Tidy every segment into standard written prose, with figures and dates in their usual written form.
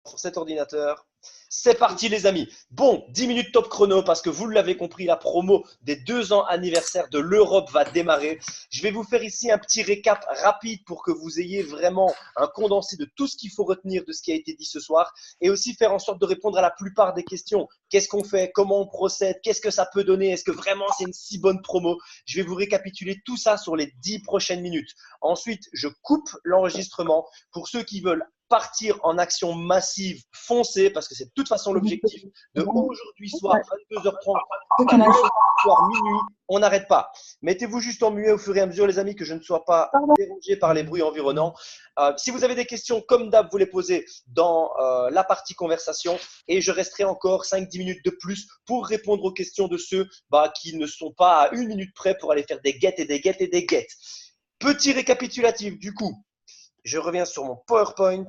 sur cet ordinateur. C'est parti les amis. Bon, 10 minutes top chrono parce que vous l'avez compris, la promo des 2 ans anniversaire de l'Europe va démarrer. Je vais vous faire ici un petit récap rapide pour que vous ayez vraiment un condensé de tout ce qu'il faut retenir de ce qui a été dit ce soir et aussi faire en sorte de répondre à la plupart des questions. Qu'est-ce qu'on fait? Comment on procède? Qu'est-ce que ça peut donner? Est-ce que vraiment c'est une si bonne promo? Je vais vous récapituler tout ça sur les 10 prochaines minutes. Ensuite, je coupe l'enregistrement pour ceux qui veulent partir en action massive, foncez, parce que c'est de toute façon l'objectif de aujourd'hui soir, 22h30, soir minuit, on n'arrête pas. Mettez-vous juste en muet au fur et à mesure, les amis, que je ne sois pas dérangé par les bruits environnants. Si vous avez des questions, comme d'hab, vous les posez dans la partie conversation et je resterai encore 5-10 minutes de plus pour répondre aux questions de ceux qui ne sont pas à 1 minute près pour aller faire des guettes et des guettes et des guettes. Petit récapitulatif du coup. Je reviens sur mon PowerPoint.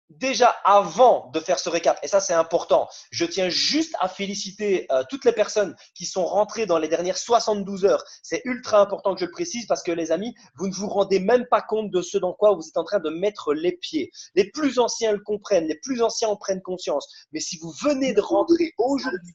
Déjà, avant de faire ce récap, et ça c'est important, je tiens juste à féliciter toutes les personnes qui sont rentrées dans les dernières 72 heures. C'est ultra important que je le précise parce que les amis, vous ne vous rendez même pas compte de ce dans quoi vous êtes en train de mettre les pieds. Les plus anciens le comprennent, les plus anciens en prennent conscience. Mais si vous venez de rentrer aujourd'hui,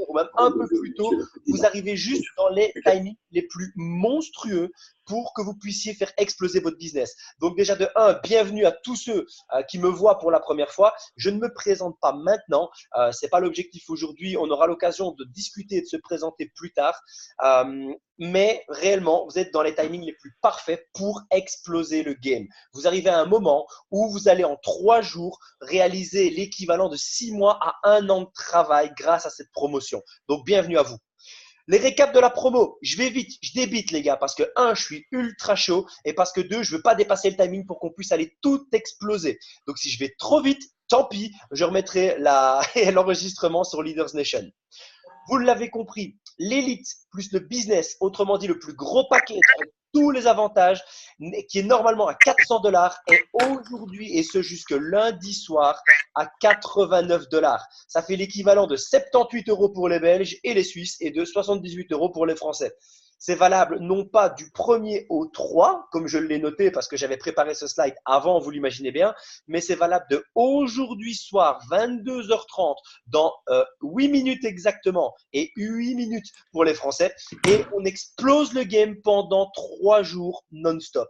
ou même un peu plus tôt, vous arrivez juste dans les timings les plus monstrueux pour que vous puissiez faire exploser votre business. Donc déjà de 1, bienvenue à tous ceux qui me voient pour la première fois. Je ne me présente pas maintenant, ce n'est pas l'objectif aujourd'hui, on aura l'occasion de discuter et de se présenter plus tard. Mais réellement, vous êtes dans les timings les plus parfaits pour exploser le game. Vous arrivez à un moment où vous allez en 3 jours réaliser l'équivalent de 6 mois à 1 an de travail grâce à cette promotion. Donc bienvenue à vous. Les récaps de la promo, je vais vite, je débite les gars, parce que 1, je suis ultra chaud et parce que 2, je ne veux pas dépasser le timing pour qu'on puisse aller tout exploser. Donc si je vais trop vite, tant pis, je remettrai l'enregistrement sur Leaders Nation. Vous l'avez compris, l'élite plus le business, autrement dit le plus gros paquet avec tous les avantages, qui est normalement à $400, est aujourd'hui, et ce jusque lundi soir, à $89. Ça fait l'équivalent de 78 € pour les Belges et les Suisses et de 78 € pour les Français. C'est valable non pas du 1er au 3, comme je l'ai noté parce que j'avais préparé ce slide avant, vous l'imaginez bien, mais c'est valable de aujourd'hui soir, 22h30, dans 8 minutes exactement et 8 minutes pour les Français. Et on explose le game pendant 3 jours non-stop.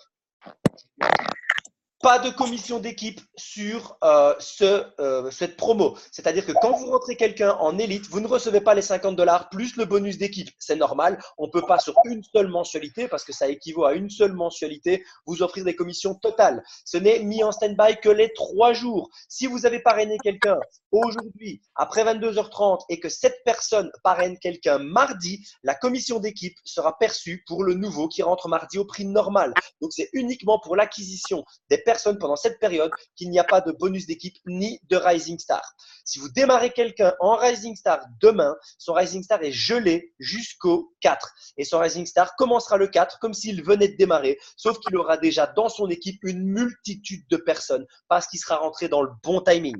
Pas de commission d'équipe sur cette promo. C'est-à-dire que quand vous rentrez quelqu'un en élite, vous ne recevez pas les $50 plus le bonus d'équipe. C'est normal. On ne peut pas sur une seule mensualité, parce que ça équivaut à une seule mensualité, vous offrir des commissions totales. Ce n'est mis en stand-by que les 3 jours. Si vous avez parrainé quelqu'un aujourd'hui, après 22h30, et que cette personne parraine quelqu'un mardi, la commission d'équipe sera perçue pour le nouveau qui rentre mardi au prix normal. Donc, c'est uniquement pour l'acquisition des personnes pendant cette période qu'il n'y a pas de bonus d'équipe ni de Rising Star. Si vous démarrez quelqu'un en Rising Star demain, son Rising Star est gelé jusqu'au 4. Et son Rising Star commencera le 4 comme s'il venait de démarrer, sauf qu'il aura déjà dans son équipe une multitude de personnes parce qu'il sera rentré dans le bon timing.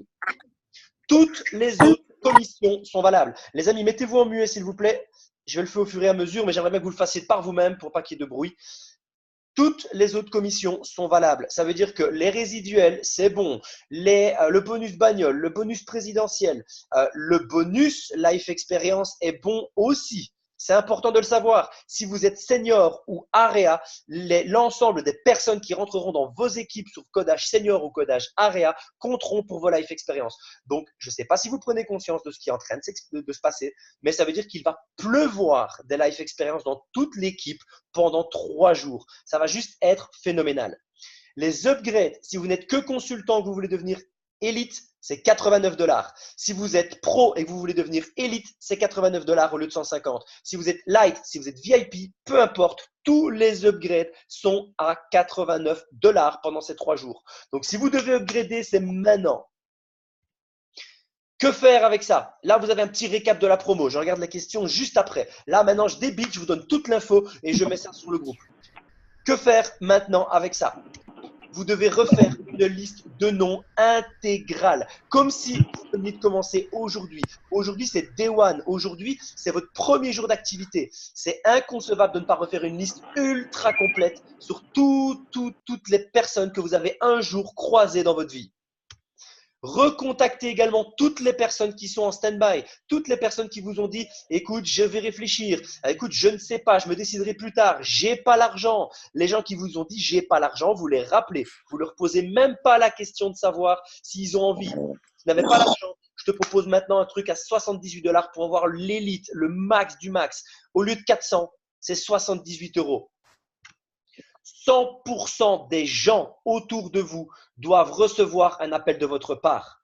Toutes les autres commissions sont valables. Les amis, mettez-vous en muet s'il vous plaît. Je vais le faire au fur et à mesure, mais j'aimerais bien que vous le fassiez par vous-même pour pas qu'il y ait de bruit. Toutes les autres commissions sont valables. Ça veut dire que les résiduels, c'est bon. Le bonus bagnole, le bonus présidentiel, le bonus life experience est bon aussi. C'est important de le savoir. Si vous êtes senior ou area, l'ensemble des personnes qui rentreront dans vos équipes sur codage senior ou codage area compteront pour vos life experience. Donc, je ne sais pas si vous prenez conscience de ce qui est en train de se passer, mais ça veut dire qu'il va pleuvoir des life experience dans toute l'équipe pendant 3 jours. Ça va juste être phénoménal. Les upgrades, si vous n'êtes que consultant, que vous voulez devenir élite, c'est $89. Si vous êtes pro et que vous voulez devenir élite, c'est $89 au lieu de 150. Si vous êtes light, si vous êtes VIP, peu importe, tous les upgrades sont à $89 pendant ces 3 jours. Donc, si vous devez upgrader, c'est maintenant. Que faire avec ça? Là, vous avez un petit récap de la promo. Je regarde les questions juste après. Là, maintenant, je débite, je vous donne toute l'info et je mets ça sur le groupe. Que faire maintenant avec ça? Vous devez refaire une liste de noms intégrale, comme si vous veniez de commencer aujourd'hui. Aujourd'hui, c'est Day One. Aujourd'hui, c'est votre premier jour d'activité. C'est inconcevable de ne pas refaire une liste ultra complète sur toutes les personnes que vous avez un jour croisées dans votre vie. Recontactez également toutes les personnes qui sont en stand-by, toutes les personnes qui vous ont dit « Écoute, je vais réfléchir. Écoute, je ne sais pas, je me déciderai plus tard. J'ai pas l'argent. » Les gens qui vous ont dit « J'ai pas l'argent », vous les rappelez. Vous leur posez même pas la question de savoir s'ils ont envie. S'ils n'avaient pas l'argent, je te propose maintenant un truc à 78 $ pour avoir l'élite, le max du max. Au lieu de 400, c'est 78 €. 100% des gens autour de vous doivent recevoir un appel de votre part.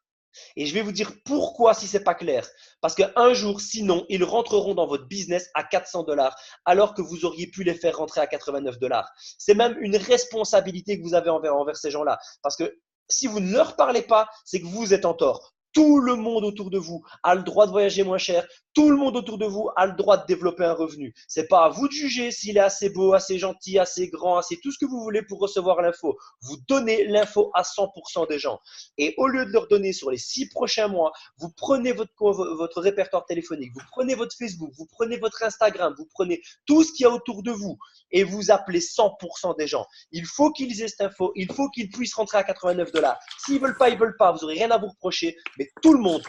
Et je vais vous dire pourquoi si ce n'est pas clair. Parce qu'un jour, sinon, ils rentreront dans votre business à 400 $ alors que vous auriez pu les faire rentrer à 89 $. C'est même une responsabilité que vous avez envers ces gens-là. Parce que si vous ne leur parlez pas, c'est que vous êtes en tort. Tout le monde autour de vous a le droit de voyager moins cher. Tout le monde autour de vous a le droit de développer un revenu. Ce n'est pas à vous de juger s'il est assez beau, assez gentil, assez grand, assez tout ce que vous voulez pour recevoir l'info. Vous donnez l'info à 100% des gens. Et au lieu de leur donner sur les 6 prochains mois, vous prenez votre répertoire téléphonique, vous prenez votre Facebook, vous prenez votre Instagram, vous prenez tout ce qu'il y a autour de vous et vous appelez 100% des gens. Il faut qu'ils aient cette info, il faut qu'ils puissent rentrer à 89 $. S'ils ne veulent pas, ils ne veulent pas. Vous n'aurez rien à vous reprocher. Mais tout le monde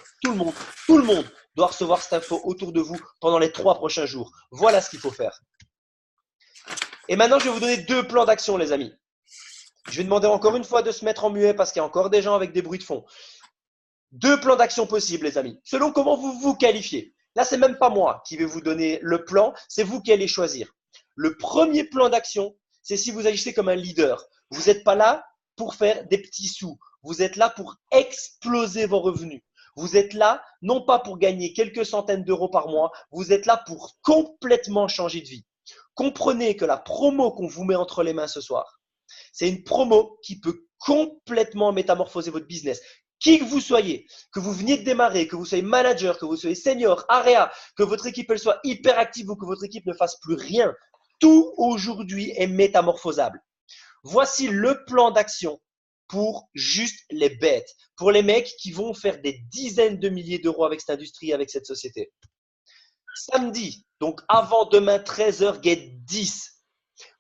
doit recevoir cette info autour de vous pendant les 3 prochains jours. Voilà ce qu'il faut faire. Et maintenant, je vais vous donner 2 plans d'action, les amis. Je vais demander encore une fois de se mettre en muet parce qu'il y a encore des gens avec des bruits de fond. 2 plans d'action possibles, les amis, selon comment vous vous qualifiez. Là, c'est même pas moi qui vais vous donner le plan, c'est vous qui allez choisir. Le premier plan d'action, c'est si vous agissez comme un leader. Vous n'êtes pas là pour faire des petits sous. Vous êtes là pour exploser vos revenus. Vous êtes là, non pas pour gagner quelques centaines d'euros par mois, vous êtes là pour complètement changer de vie. Comprenez que la promo qu'on vous met entre les mains ce soir, c'est une promo qui peut complètement métamorphoser votre business. Qui que vous soyez, que vous veniez de démarrer, que vous soyez manager, que vous soyez senior, area, que votre équipe elle soit hyper active ou que votre équipe ne fasse plus rien, tout aujourd'hui est métamorphosable. Voici le plan d'action pour juste les bêtes, pour les mecs qui vont faire des dizaines de milliers d'euros avec cette industrie, avec cette société. Samedi, donc avant demain 13h, get 10.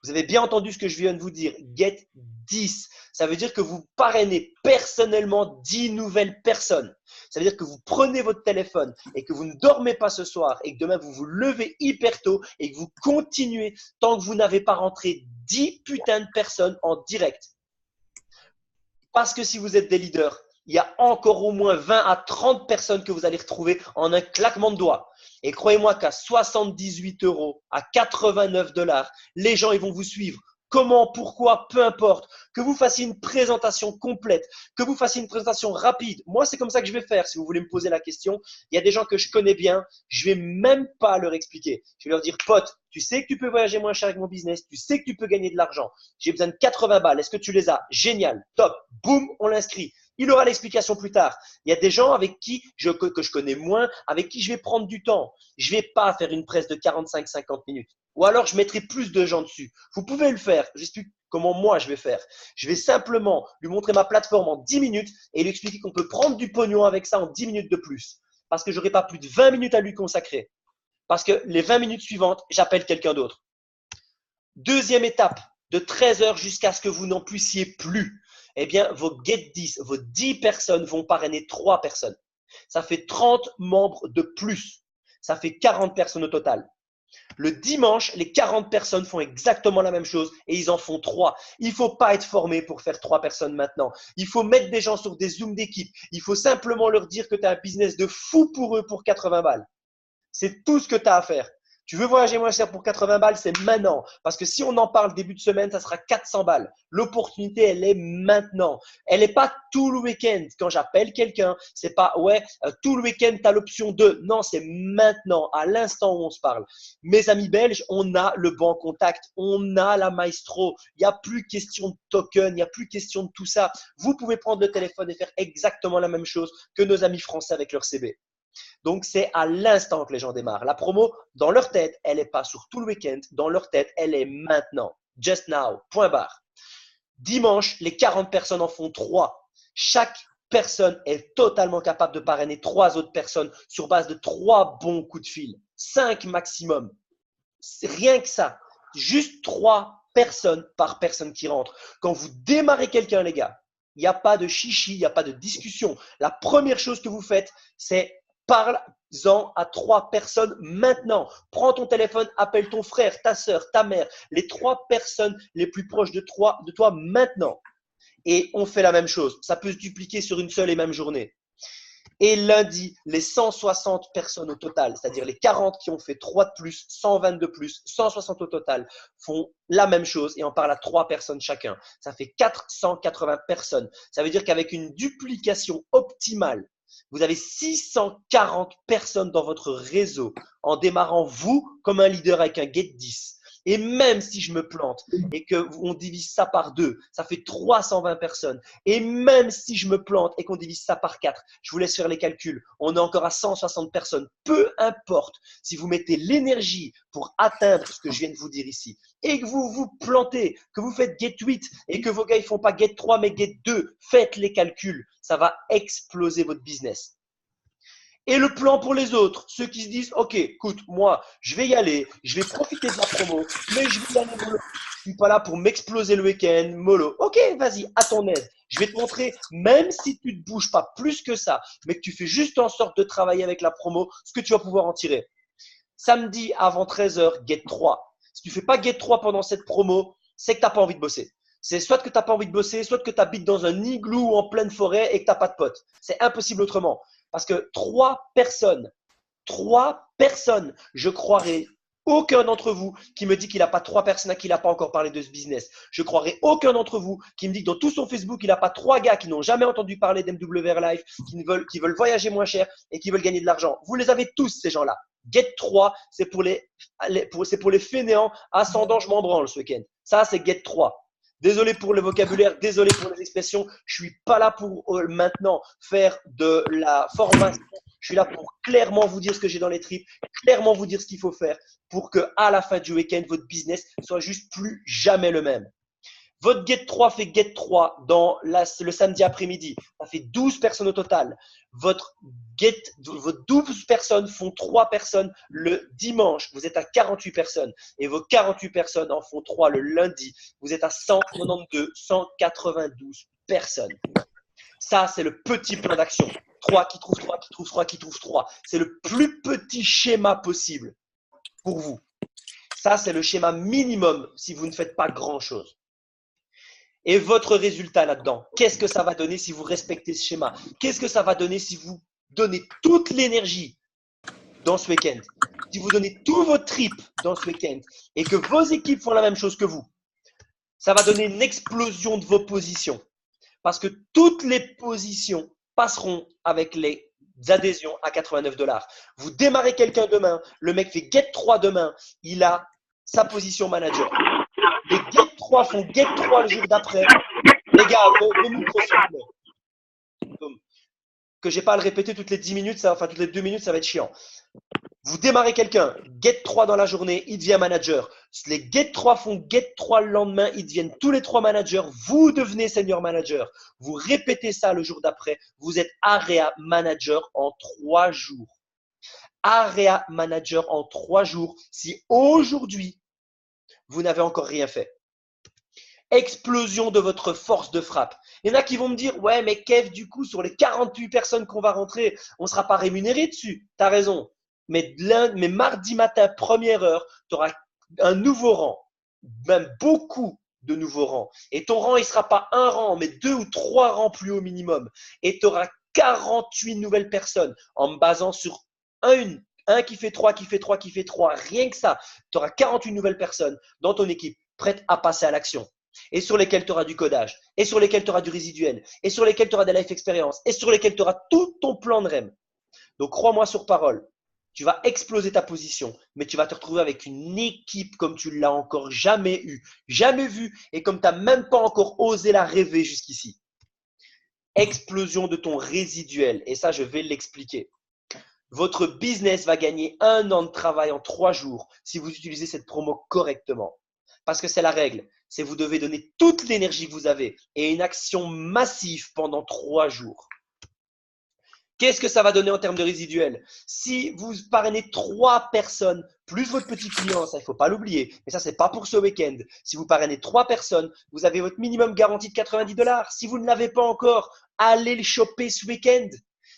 Vous avez bien entendu ce que je viens de vous dire. Get 10. Ça veut dire que vous parrainez personnellement 10 nouvelles personnes. Ça veut dire que vous prenez votre téléphone et que vous ne dormez pas ce soir et que demain vous vous levez hyper tôt et que vous continuez tant que vous n'avez pas rentré 10 putains de personnes en direct. Parce que si vous êtes des leaders, il y a encore au moins 20 à 30 personnes que vous allez retrouver en un claquement de doigts. Et croyez-moi qu'à 78 €, à 89 $, les gens ils vont vous suivre. Comment, pourquoi, peu importe. Que vous fassiez une présentation complète, que vous fassiez une présentation rapide. Moi, c'est comme ça que je vais faire. Si vous voulez me poser la question, il y a des gens que je connais bien. Je vais même pas leur expliquer. Je vais leur dire, pote, tu sais que tu peux voyager moins cher avec mon business. Tu sais que tu peux gagner de l'argent. J'ai besoin de 80 balles. Est-ce que tu les as? Génial. Top. Boum, on l'inscrit. Il aura l'explication plus tard. Il y a des gens avec qui que je connais moins, avec qui je vais prendre du temps. Je ne vais pas faire une presse de 45-50 minutes. Ou alors, je mettrai plus de gens dessus. Vous pouvez le faire. J'explique comment moi je vais faire. Je vais simplement lui montrer ma plateforme en 10 minutes et lui expliquer qu'on peut prendre du pognon avec ça en 10 minutes de plus. Parce que je n'aurai pas plus de 20 minutes à lui consacrer. Parce que les 20 minutes suivantes, j'appelle quelqu'un d'autre. Deuxième étape, de 13h jusqu'à ce que vous n'en puissiez plus. Eh bien, vos Get 10, vos 10 personnes vont parrainer 3 personnes. Ça fait 30 membres de plus. Ça fait 40 personnes au total. Le dimanche, les 40 personnes font exactement la même chose et ils en font 3. Il ne faut pas être formé pour faire 3 personnes maintenant. Il faut mettre des gens sur des Zooms d'équipe. Il faut simplement leur dire que tu as un business de fou pour eux pour 80 balles. C'est tout ce que tu as à faire. Tu veux voyager moins cher pour 80 balles, c'est maintenant. Parce que si on en parle début de semaine, ça sera 400 balles. L'opportunité, elle est maintenant. Elle n'est pas tout le week-end. Quand j'appelle quelqu'un, c'est pas ouais, tout le week-end, tu as l'option 2. Non, c'est maintenant, à l'instant où on se parle. Mes amis belges, on a le bon contact. On a la Maestro. Il n'y a plus question de token. Il n'y a plus question de tout ça. Vous pouvez prendre le téléphone et faire exactement la même chose que nos amis français avec leur CB. Donc, c'est à l'instant que les gens démarrent. La promo, dans leur tête, elle n'est pas sur tout le week-end. Dans leur tête, elle est maintenant. Just now. Point barre. Dimanche, les 40 personnes en font 3. Chaque personne est totalement capable de parrainer 3 autres personnes sur base de 3 bons coups de fil. 5 maximum. C'est rien que ça. Juste 3 personnes par personne qui rentre. Quand vous démarrez quelqu'un, les gars, Il n'y a pas de chichi, il n'y a pas de discussion. La première chose que vous faites, c'est parle-en à 3 personnes maintenant. Prends ton téléphone, appelle ton frère, ta soeur, ta mère, les 3 personnes les plus proches de toi maintenant. Et on fait la même chose. Ça peut se dupliquer sur une seule et même journée. Et lundi, les 160 personnes au total, c'est-à-dire les 40 qui ont fait 3 de plus, 120 de plus, 160 au total, font la même chose et en parlent à 3 personnes chacun. Ça fait 480 personnes. Ça veut dire qu'avec une duplication optimale, vous avez 640 personnes dans votre réseau en démarrant vous comme un leader avec un get 10. Et même si je me plante et qu'on divise ça par 2, ça fait 320 personnes. Et même si je me plante et qu'on divise ça par 4, je vous laisse faire les calculs. On est encore à 160 personnes. Peu importe si vous mettez l'énergie pour atteindre ce que je viens de vous dire ici et que vous vous plantez, que vous faites get 8 et que vos gars ils font pas get 3 mais get 2, faites les calculs. Ça va exploser votre business. Et le plan pour les autres, ceux qui se disent, OK, écoute, moi, je vais y aller, je vais profiter de la promo, mais je vais y aller mollo. Je suis pas là pour m'exploser le week-end, mollo. OK, vas-y, à ton aise. Je vais te montrer, même si tu ne te bouges pas plus que ça, mais que tu fais juste en sorte de travailler avec la promo, ce que tu vas pouvoir en tirer. Samedi avant 13h, get 3. Si tu ne fais pas get 3 pendant cette promo, c'est que tu n'as pas envie de bosser. C'est soit que tu n'as pas envie de bosser, soit que tu habites dans un igloo en pleine forêt et que tu n'as pas de potes. C'est impossible autrement. Parce que 3 personnes, je croirais aucun d'entre vous qui me dit qu'il n'a pas 3 personnes à qui il n'a pas encore parlé de ce business. Je croirais aucun d'entre vous qui me dit que dans tout son Facebook, il n'a pas 3 gars qui n'ont jamais entendu parler d'MWR Life, qui veulent voyager moins cher et qui veulent gagner de l'argent. Vous les avez tous, ces gens-là. Get 3, c'est pour les fainéants. Ascendant, je m'en branle ce week-end. Ça, c'est Get 3. Désolé pour le vocabulaire, désolé pour les expressions. Je suis pas là pour maintenant faire de la formation. Je suis là pour clairement vous dire ce que j'ai dans les tripes, clairement vous dire ce qu'il faut faire pour que à la fin du week-end, votre business soit juste plus jamais le même. Votre get 3 fait get 3 le samedi après-midi. Ça fait 12 personnes au total. Vos 12 personnes font 3 personnes le dimanche. Vous êtes à 48 personnes. Et vos 48 personnes en font 3 le lundi. Vous êtes à 192, 192 personnes. Ça, c'est le petit plan d'action. 3 qui trouvent 3, qui trouvent 3, qui trouvent 3. C'est le plus petit schéma possible pour vous. Ça, c'est le schéma minimum si vous ne faites pas grand-chose. Et votre résultat là-dedans, qu'est-ce que ça va donner si vous respectez ce schéma? Qu'est-ce que ça va donner si vous donnez toute l'énergie dans ce week-end? Si vous donnez tout votre trip dans ce week-end et que vos équipes font la même chose que vous, ça va donner une explosion de vos positions. Parce que toutes les positions passeront avec les adhésions à 89 $. Vous démarrez quelqu'un demain, le mec fait get 3 demain, il a sa position manager. Les get 3 font get 3 le jour d'après. Les gars, vos micros, s'il vous plaît. Que j'ai pas à le répéter toutes les 10 minutes, toutes les 2 minutes, ça va être chiant. Vous démarrez quelqu'un, get 3 dans la journée, il devient manager. Les get 3 font get 3 le lendemain, ils deviennent tous les 3 managers. Vous devenez senior manager. Vous répétez ça le jour d'après. Vous êtes area manager en 3 jours. Area manager en 3 jours. Si aujourd'hui, vous n'avez encore rien fait. Explosion de votre force de frappe. Il y en a qui vont me dire, ouais, mais Kev, du coup, sur les 48 personnes qu'on va rentrer, on ne sera pas rémunéré dessus. Tu as raison. Mais mardi matin, première heure, tu auras un nouveau rang, même beaucoup de nouveaux rangs. Et ton rang, il ne sera pas un rang, mais 2 ou 3 rangs plus haut minimum. Et tu auras 48 nouvelles personnes en me basant sur un qui fait 3, qui fait 3, qui fait 3. Rien que ça, tu auras 48 nouvelles personnes dans ton équipe prêtes à passer à l'action. Et sur lesquelles tu auras du codage, et sur lesquelles tu auras du résiduel, et sur lesquelles tu auras des life experience, et sur lesquelles tu auras tout ton plan de REM. Donc, crois-moi sur parole, tu vas exploser ta position, mais tu vas te retrouver avec une équipe comme tu ne l'as encore jamais eu, jamais vue, et comme tu n'as même pas encore osé la rêver jusqu'ici. Explosion de ton résiduel, et ça, je vais l'expliquer. Votre business va gagner 1 an de travail en 3 jours si vous utilisez cette promo correctement. Parce que c'est la règle, c'est vous devez donner toute l'énergie que vous avez et une action massive pendant 3 jours. Qu'est-ce que ça va donner en termes de résiduel? Si vous parrainez 3 personnes, plus votre petit client, ça il ne faut pas l'oublier, mais ça c'est pas pour ce week-end. Si vous parrainez 3 personnes, vous avez votre minimum garanti de 90 $. Si vous ne l'avez pas encore, allez le choper ce week-end.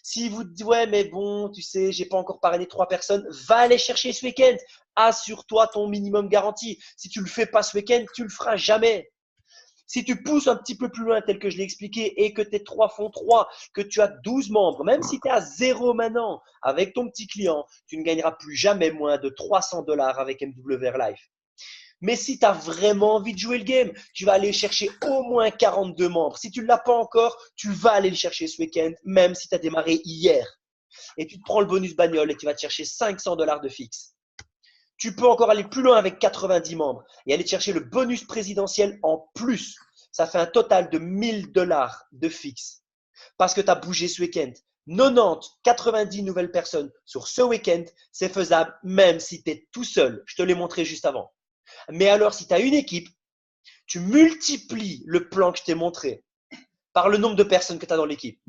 Si vous dites, ouais, mais bon, tu sais, j'ai pas encore parrainé 3 personnes, va aller chercher ce week-end. Assure-toi ton minimum garanti. Si tu le fais pas ce week-end, tu le feras jamais. Si tu pousses un petit peu plus loin, tel que je l'ai expliqué, et que tes 3 font 3, que tu as 12 membres, même si tu es à 0 maintenant, avec ton petit client, tu ne gagneras plus jamais moins de 300 $ avec MWR Life. Mais si tu as vraiment envie de jouer le game, tu vas aller chercher au moins 42 membres. Si tu ne l'as pas encore, tu vas aller le chercher ce week-end, même si tu as démarré hier. Et tu te prends le bonus bagnole et tu vas te chercher 500 $ de fixe. Tu peux encore aller plus loin avec 90 membres et aller chercher le bonus présidentiel en plus. Ça fait un total de 1000 $ de fixe parce que tu as bougé ce week-end. 90, 90 nouvelles personnes sur ce week-end, c'est faisable même si tu es tout seul. Je te l'ai montré juste avant. Mais alors, si tu as une équipe, tu multiplies le plan que je t'ai montré par le nombre de personnes que tu as dans l'équipe.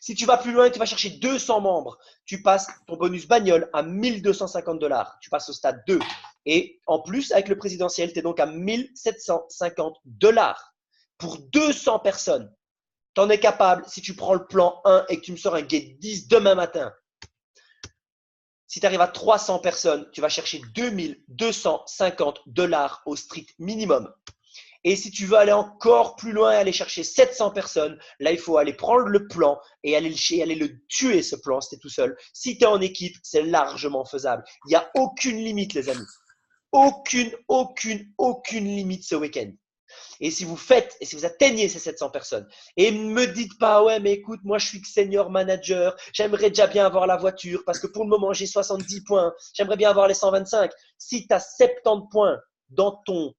Si tu vas plus loin et tu vas chercher 200 membres, tu passes ton bonus bagnole à 1250 $. Tu passes au stade 2. Et en plus, avec le présidentiel, tu es donc à 1750 $ pour 200 personnes. Tu en es capable si tu prends le plan 1 et que tu me sors un gate 10 demain matin. Si tu arrives à 300 personnes, tu vas chercher 2250 $ au strict minimum. Et si tu veux aller encore plus loin et aller chercher 700 personnes, là, il faut aller prendre le plan et aller le tuer, ce plan, si tu es tout seul. Si tu es en équipe, c'est largement faisable. Il n'y a aucune limite, les amis. Aucune limite ce week-end. Et si vous atteignez ces 700 personnes, et ne me dites pas, ouais, mais écoute, moi, je suis que senior manager, j'aimerais déjà bien avoir la voiture parce que pour le moment, j'ai 70 points, j'aimerais bien avoir les 125. Si tu as 70 points dans ton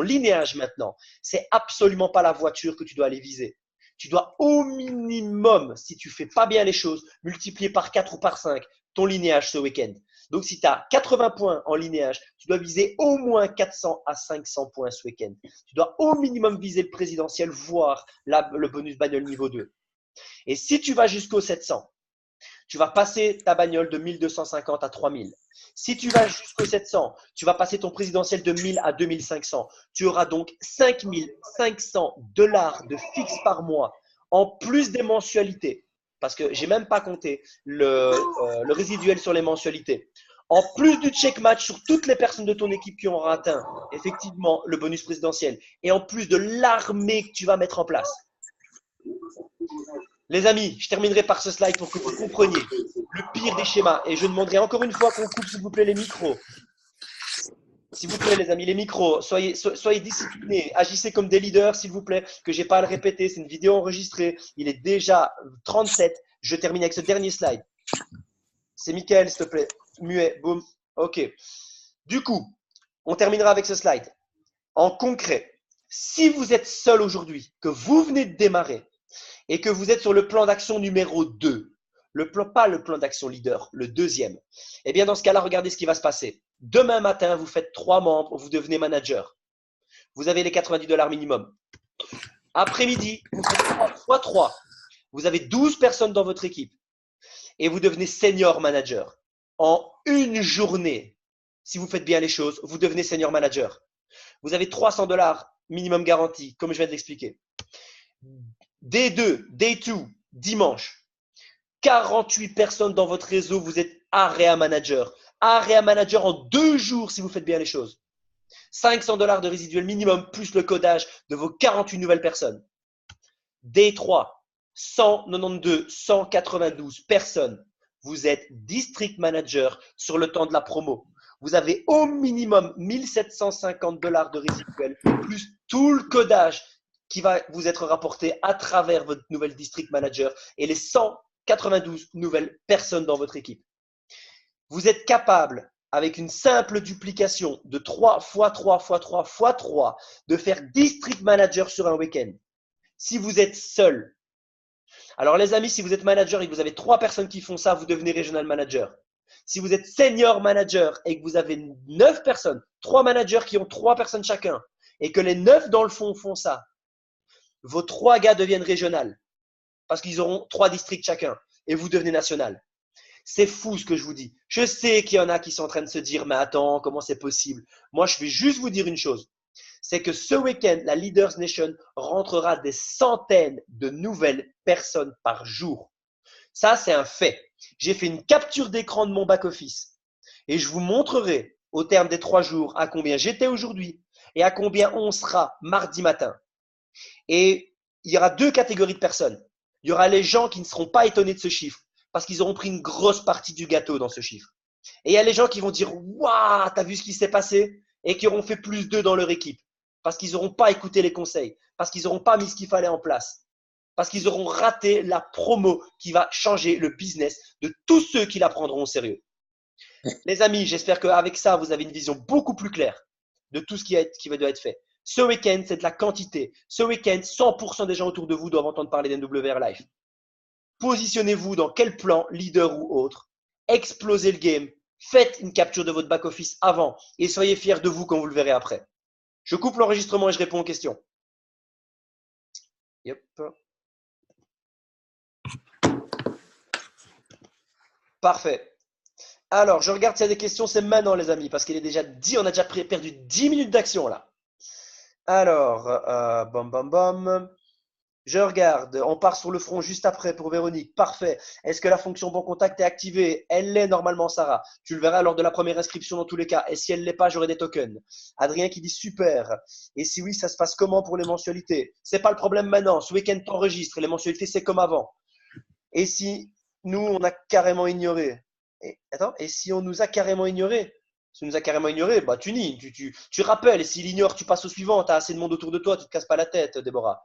linéage maintenant, c'est absolument pas la voiture que tu dois aller viser. Tu dois au minimum, si tu fais pas bien les choses, multiplier par 4 ou par 5 ton linéage ce week-end. Donc, si tu as 80 points en linéage, tu dois viser au moins 400 à 500 points ce week-end. Tu dois au minimum viser le présidentiel, voire le bonus bagnole niveau 2. Et si tu vas jusqu'au 700, tu vas passer ta bagnole de 1250 à 3000. Si tu vas jusqu'au 700, tu vas passer ton présidentiel de 1000 à 2500. Tu auras donc 5500 $ de fixe par mois en plus des mensualités. Parce que j'ai même pas compté le résiduel sur les mensualités. En plus du check match sur toutes les personnes de ton équipe qui ont atteint effectivement le bonus présidentiel et en plus de l'armée que tu vas mettre en place. Les amis, je terminerai par ce slide pour que vous compreniez le pire des schémas. Et je demanderai encore une fois qu'on coupe, s'il vous plaît, les micros. S'il vous plaît, les amis, les micros, soyez disciplinés, agissez comme des leaders, s'il vous plaît, que j'ai pas à le répéter. C'est une vidéo enregistrée. Il est déjà 37. Je termine avec ce dernier slide. C'est Mickaël, s'il te plaît. Muet, boum. OK. Du coup, on terminera avec ce slide. En concret, si vous êtes seul aujourd'hui, que vous venez de démarrer, et que vous êtes sur le plan d'action numéro 2, pas le plan d'action leader, le deuxième, eh bien dans ce cas-là, regardez ce qui va se passer. Demain matin, vous faites 3 membres, vous devenez manager. Vous avez les 90 $ minimum. Après-midi, vous faites 3 fois 3. Vous avez 12 personnes dans votre équipe et vous devenez senior manager. En une journée, si vous faites bien les choses, vous devenez senior manager. Vous avez 300 $ minimum garanti, comme je viens de l'expliquer. Day 2, dimanche, 48 personnes dans votre réseau, vous êtes area manager. Area manager en 2 jours si vous faites bien les choses. 500 $ de résiduel minimum plus le codage de vos 48 nouvelles personnes. Day 3, 192 personnes. Vous êtes district manager sur le temps de la promo. Vous avez au minimum 1750 $ de résiduel plus tout le codage qui va vous être rapporté à travers votre nouvelle district manager et les 192 nouvelles personnes dans votre équipe. Vous êtes capable, avec une simple duplication de 3 x 3 x 3 x 3, de faire district manager sur un week-end. Si vous êtes seul. Alors les amis, si vous êtes manager et que vous avez 3 personnes qui font ça, vous devenez regional manager. Si vous êtes senior manager et que vous avez 9 personnes, 3 managers qui ont 3 personnes chacun, et que les 9 dans le fond font ça, vos 3 gars deviennent régional parce qu'ils auront 3 districts chacun. et vous devenez national. C'est fou ce que je vous dis. Je sais qu'il y en a qui sont en train de se dire, mais attends, comment c'est possible? Moi, je vais juste vous dire une chose. C'est que ce week-end, la Leaders Nation rentrera des centaines de nouvelles personnes par jour. Ça, c'est un fait. J'ai fait une capture d'écran de mon back-office et je vous montrerai au terme des 3 jours à combien j'étais aujourd'hui et à combien on sera mardi matin. Et il y aura 2 catégories de personnes. Il y aura les gens qui ne seront pas étonnés de ce chiffre parce qu'ils auront pris une grosse partie du gâteau dans ce chiffre. Et il y a les gens qui vont dire waouh, t'as vu ce qui s'est passé et qui auront fait plus d'eux dans leur équipe parce qu'ils n'auront pas écouté les conseils, parce qu'ils n'auront pas mis ce qu'il fallait en place, parce qu'ils auront raté la promo qui va changer le business de tous ceux qui la prendront au sérieux. Les amis, j'espère qu'avec ça, vous avez une vision beaucoup plus claire de tout ce qui doit être fait. Ce week-end, c'est de la quantité. Ce week-end, 100% des gens autour de vous doivent entendre parler d'NWR Life. Positionnez-vous dans quel plan, leader ou autre. Explosez le game. Faites une capture de votre back-office avant et soyez fiers de vous quand vous le verrez après. Je coupe l'enregistrement et je réponds aux questions. Yep. Parfait. Alors, je regarde s'il y a des questions, c'est maintenant les amis, parce qu'il est déjà 10, on a déjà perdu 10 minutes d'action là. Alors, bam bam bam. Je regarde, on part sur le front juste après pour Véronique. Parfait. Est-ce que la fonction bon contact est activée? Elle l'est normalement, Sarah. Tu le verras lors de la première inscription dans tous les cas. Et si elle ne l'est pas, j'aurai des tokens. Adrien qui dit super. Et si oui, ça se passe comment pour les mensualités? C'est pas le problème maintenant. Ce week-end, t'enregistres. Les mensualités, c'est comme avant. Et si nous, on a carrément ignoré? Et si on nous a carrément ignoré? Si on nous a carrément ignoré, bah tu nies, tu rappelles. Et s'il ignore, tu passes au suivant. Tu as assez de monde autour de toi, tu te casses pas la tête, Déborah.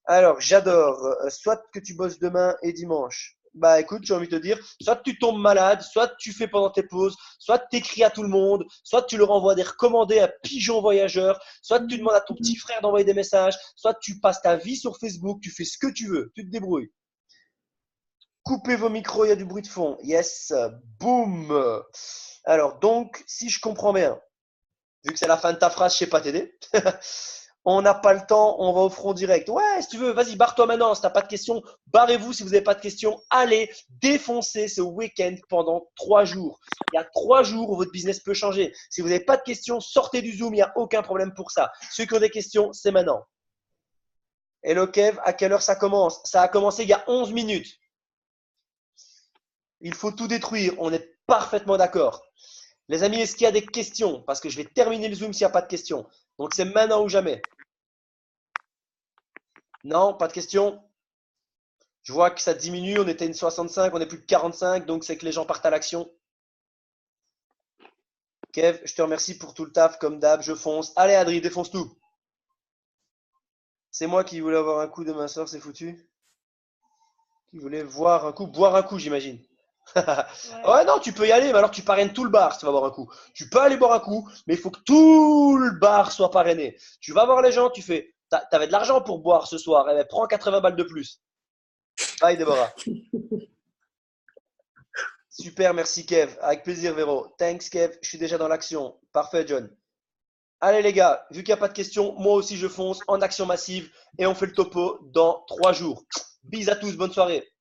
Alors, j'adore. Soit que tu bosses demain et dimanche. Bah écoute, j'ai envie de te dire, soit tu tombes malade, soit tu fais pendant tes pauses, soit tu écris à tout le monde, soit tu leur envoies des recommandés à pigeons voyageurs, soit tu demandes à ton petit frère d'envoyer des messages, soit tu passes ta vie sur Facebook, tu fais ce que tu veux, tu te débrouilles. Coupez vos micros, il y a du bruit de fond. Yes, boum. Alors donc, si je comprends bien, vu que c'est la fin de ta phrase, je sais pas t'aider. On n'a pas le temps, on va au front direct. Ouais, si tu veux, vas-y, barre-toi maintenant. Si tu n'as pas de questions, barrez-vous si vous n'avez pas de questions. Allez, défoncez ce week-end pendant 3 jours. Il y a 3 jours où votre business peut changer. Si vous n'avez pas de questions, sortez du Zoom, il n'y a aucun problème pour ça. Ceux qui ont des questions, c'est maintenant. Hello Kev, à quelle heure ça commence? Ça a commencé il y a 11 minutes. Il faut tout détruire, on est parfaitement d'accord. Les amis, est-ce qu'il y a des questions? Parce que je vais terminer le Zoom s'il n'y a pas de questions. Donc c'est maintenant ou jamais. Non, pas de questions? Je vois que ça diminue, on était une 65, on est plus de 45, donc c'est que les gens partent à l'action. Kev, je te remercie pour tout le taf, comme d'hab, je fonce. Allez Adri, défonce tout. C'est moi qui voulais avoir un coup demain soir, c'est foutu. Qui voulait voir un coup, boire un coup, j'imagine. Ouais, non, tu peux y aller, mais alors tu parraines tout le bar si tu vas boire un coup. Tu peux aller boire un coup, mais il faut que tout le bar soit parrainé. Tu vas voir les gens, tu fais, t'avais de l'argent pour boire ce soir, eh ben, prends 80 balles de plus. Bye Déborah. Super, merci Kev. Avec plaisir Véro. Thanks Kev, je suis déjà dans l'action. Parfait John. Allez les gars, vu qu'il n'y a pas de questions, moi aussi je fonce en action massive et on fait le topo dans 3 jours. Bis à tous, bonne soirée.